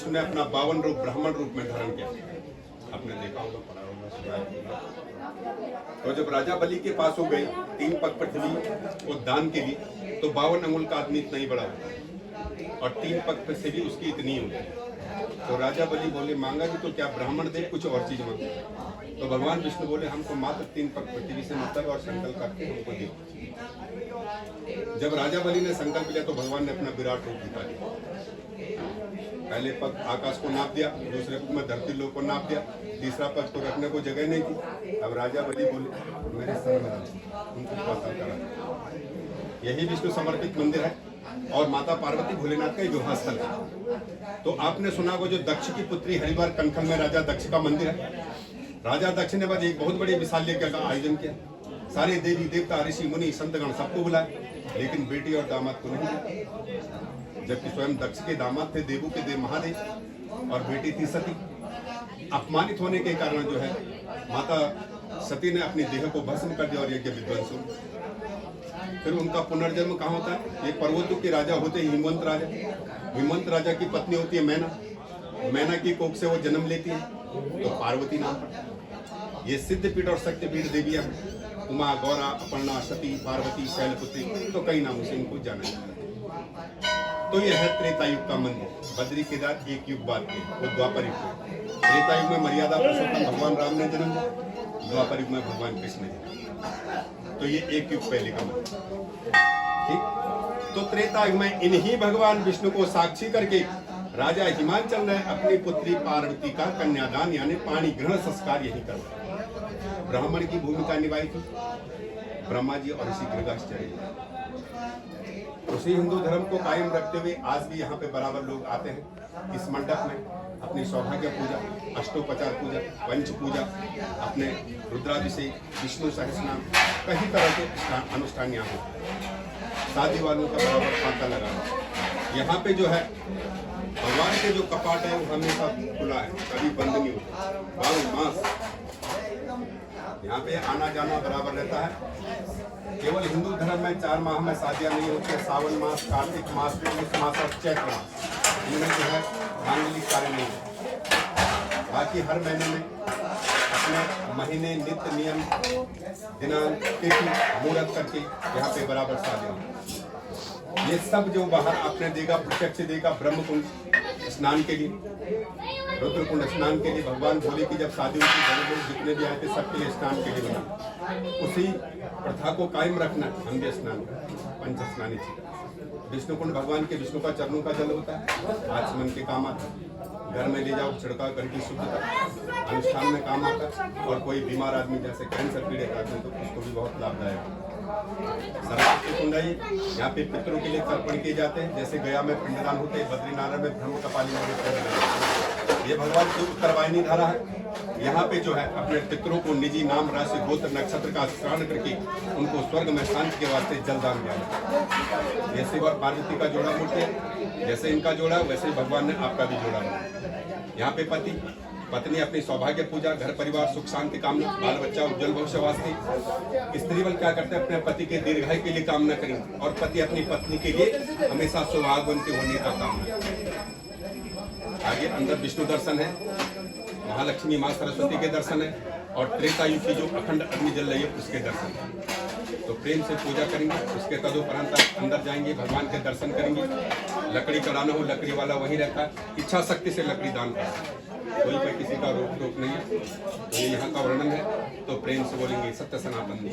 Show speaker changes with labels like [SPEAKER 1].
[SPEAKER 1] उसने अपना 52 रूप ब्राह्मण रूप में धारण किया। आपने देखा होगा, पढ़ा होगा, सुना होगा। तो जब राजा बलि के पास हो गई 3 पग पृथ्वी वो दान के लिए, तो 52 अंगुल का आदमी इतना ही बड़ा होता और 3 पग से भी उसकी इतनी होती। तो राजा बलि बोले, मांगा भी तो क्या, ब्राह्मण दे, कुछ और चीज मांगे। तो भगवान विष्णु बोले, हमको मात्र 3 पग पृथ्वी से मतलब और संकल्प करके हमको दे। जब राजा बलि ने संकल्प लिया तो भगवान ने अपना विराट रूप दिखा दिया। पहले पग आकाश को नाप दिया, दूसरे पग में धरती लोक को नाप दिया, तीसरा पग तो रखने को जगह नहीं थी। अब राजा बलि बोले, मेरे शरण में उनको उपासना करा। यही विष्णु समर्पित मंदिर है और माता पार्वती भोलेनाथ का विवाह स्थल है। तो आपने सुना होगा जो दक्ष की पुत्री हरिद्वार कनखल में राजा दक्ष का मंदिर है। राजा दक्ष ने बाद एक बहुत बड़े विशाल यज्ञ का आयोजन किया। सारे देवी देवता ऋषि मुनि संतगण सबको बुलाए, लेकिन बेटी और दामाद को नहीं, जबकि स्वयं दक्ष के दामाद थे देवों के देव महादेव और बेटी थी सती। अपमानित होने के कारण जो है माता सती ने अपनी देह को भस्म कर दिया और यज्ञ विध्वंस हो। फिर उनका पुनर्जन्म कहाँ होता है? ये पर्वतों के राजा होते हैं हिमवंत राजा। हिमवंत राजा की पत्नी होती है मैना। मैना की कोख से वो जन्म लेती है तो पार्वती नाम पड़ता। ये सिद्धपीठ और शक्तिपीठ देवियां उमा, गौरा, अपर्णा, सती, पार्वती, शैलपुत्री, तो कई नामों से इनको जाना जाता है। तो यह है त्रेता युग का मंदिर। बद्री केदार एक युग बाद के, वो द्वापर युग में। त्रेता युग में मर्यादा पुरुषोत्तम भगवान राम ने जन्म लिया, द्वापर युग में भगवान कृष्ण ने। तो ये एक युग पहले का मंदिर, ठीक। तो त्रेता युग में इन्हीं भगवान विष्णु को साक्षी करके राजा हिमाचल ने अपनी पुत्री पार्वती का कन्यादान यानी पाणी ग्रहण संस्कार यही करवाया। ब्राह्मण की भूमिका निभाई थी ब्रह्मा जी और ऋषि गृगाचार्य। उसी हिंदू धर्म को कायम रखते हुए आज भी यहाँ पे बराबर लोग आते हैं इस मंडप में अपनी सौभाग्य पूजा, अष्टोपचार पूजा, पंच पूजा, अपने रुद्राभिषेक, विष्णु सहस्रनाम, कई तरह के अनुष्ठान यहाँ होते हैं। शादी वालों का बराबर तांता लगा। यहाँ पे जो है भगवान के जो कपाट है वो हमेशा खुला है, कभी बंद नहीं होता। 12 मास यहाँ पे आना जाना बराबर रहता है। केवल हिंदू धर्म में 4 माह में शादियां नहीं होती है। सावन मास, कार्तिक मास, पुष मास और चैत्र मास, इनमें जो है मांगलिक कार्य नहीं है। बाकी हर महीने में अपने महीने, नित्य नियम, दिनांक, तिथि, मुहूर्त करके यहाँ पे बराबर शादियां। ये सब जो बाहर आपने देखा, प्रत्यक्ष देखा, ब्रह्म कुंड स्नान के लिए, रुद्र कुंड स्नान के लिए, भगवान भोले की जब शादी हुई थी, बड़े लोग जितने भी आए थे सबके लिए स्नान के लिए बना। उसी प्रथा को कायम रखना, हम भी स्नान पंच स्नानी चाहिए। विष्णु कुंड भगवान के विष्णु का चरणों का जल होता है, आचमन के काम आता है। घर में ले जाओ, छिड़काव करके शुद्धता, अनुष्ठान में काम आता है। और कोई बीमार आदमी जैसे कैंसर पीड़ित आदमी तो उसको भी बहुत लाभदायक है। सरस्वती कुंड है, यहाँ पे पितरों के लिए तर्पण किए जाते हैं। जैसे गया में पिंडदान होते हैं, बद्रीनारायण में ब्रह्म कपाली में पिंडदान। ये भगवान की उत्तरवाहिनी धारा है। यहाँ पे जो है अपने पितरों को निजी नाम, राशि, गोत्र, नक्षत्र का स्मरण करके उनको स्वर्ग में शांति के वास्ते जलदान दिया जाता है। ये शिव और पार्वती का जोड़ा मूर्ति है। जैसे इनका जोड़ा वैसे ही भगवान ने आपका भी जोड़ा बनाया। यहाँ पे पति पत्नी अपनी सौभाग्य पूजा, घर परिवार सुख शांति कामना, बाल बच्चा उज्जवल भविष्य वास्ते। स्त्री बल क्या करते हैं? अपने पति के दीर्घायु के लिए कामना करेंगे और पति अपनी पत्नी के लिए हमेशा सौभाग्यवती होने का कामना। आगे अंदर विष्णु दर्शन है, महालक्ष्मी माँ सरस्वती के दर्शन है और त्रेता युग की जो अखंड अग्नि जल रही है उसके दर्शन है। तो प्रेम से पूजा करेंगे, उसके तदुपरांत अंदर जाएंगे, भगवान के दर्शन करेंगे। लकड़ी चढ़ाना हो, लकड़ी वाला वहीं रहता है, इच्छा शक्ति से लकड़ी दान करता है, कोई पे किसी का रोक टोक नहीं है। तो ये यहाँ का वर्णन है, तो प्रेम से बोलेंगे सत्य सनातन।